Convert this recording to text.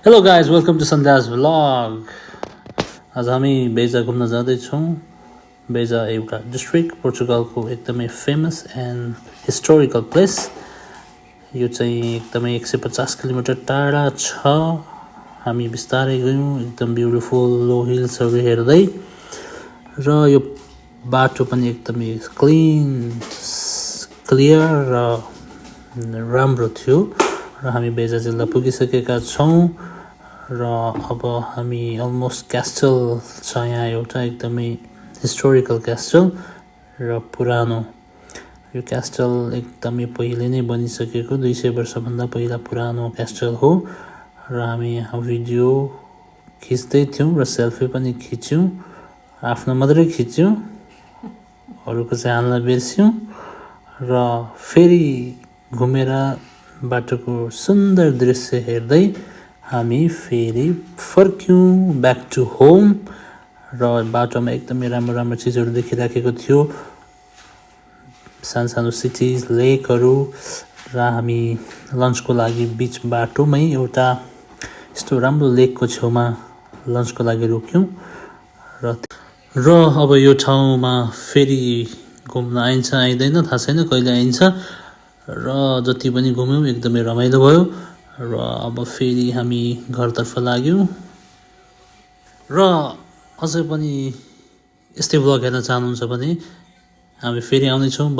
Hello guys welcome to Sandhya's vlog. आज हामी बेजा घुम्न जाँदैछौँ। बेजा एउटा डिस्ट्रिक्ट पोर्चुगलको एकदमै फेमस एन्ड हिस्टोरिकल प्लेस। यो चाहिँ एकदमै 150 किलोमिटर टाढा छ। हामी बिस्तारै गयौँ एकदम ब्युटिफुल लो हिल्सहरू हेर्दै, र यो बाटो पनि एकदमै क्लियर र राम्रो थियो। र हामी बेजा जिल्ला पुगिसकेका छौँ र अब हामी अलमोस्ट क्यास्टल छ यहाँ, एउटा एकदमै हिस्टोरिकल क्यास्टल र पुरानो। यो क्यास्टल एकदमै पहिले नै बनिसकेको 200 वर्षभन्दा पहिला पुरानो क्यास्टल हो। र हामी यहाँ भिडियो खिच्दै थियौँ र सेल्फी पनि खिच्यौँ। आफ्नो मात्रै खिच्यौँ, अरूको चाहिँ हाल्न बिर्स्यौँ। र फेरि घुमेर बाटोको सुन्दर दृश्य हेर्दै हामी फेरि फर्क्यौँ ब्याक टु होम। र बाटोमा एकदमै राम्रो राम्रो चिजहरू देखिराखेको थियो, सानो सिटिज, लेकहरू। र हामी लन्चको लागि बिच बाटोमै एउटा यस्तो राम्रो लेकको छेउमा लन्चको लागि रोक्यौँ। र अब यो ठाउँमा फेरि घुम्न आइन्छ आइँदैन थाहा छैन, कहिले आइन्छ। र जति पनि घुम्यौँ एकदमै रमाइलो भयो। र अब फेरि हामी घरतर्फ लाग्यौँ। र अझै पनि यस्तै भ्लग हेर्न चाहनुहुन्छ भने हामी फेरि आउनेछौँ।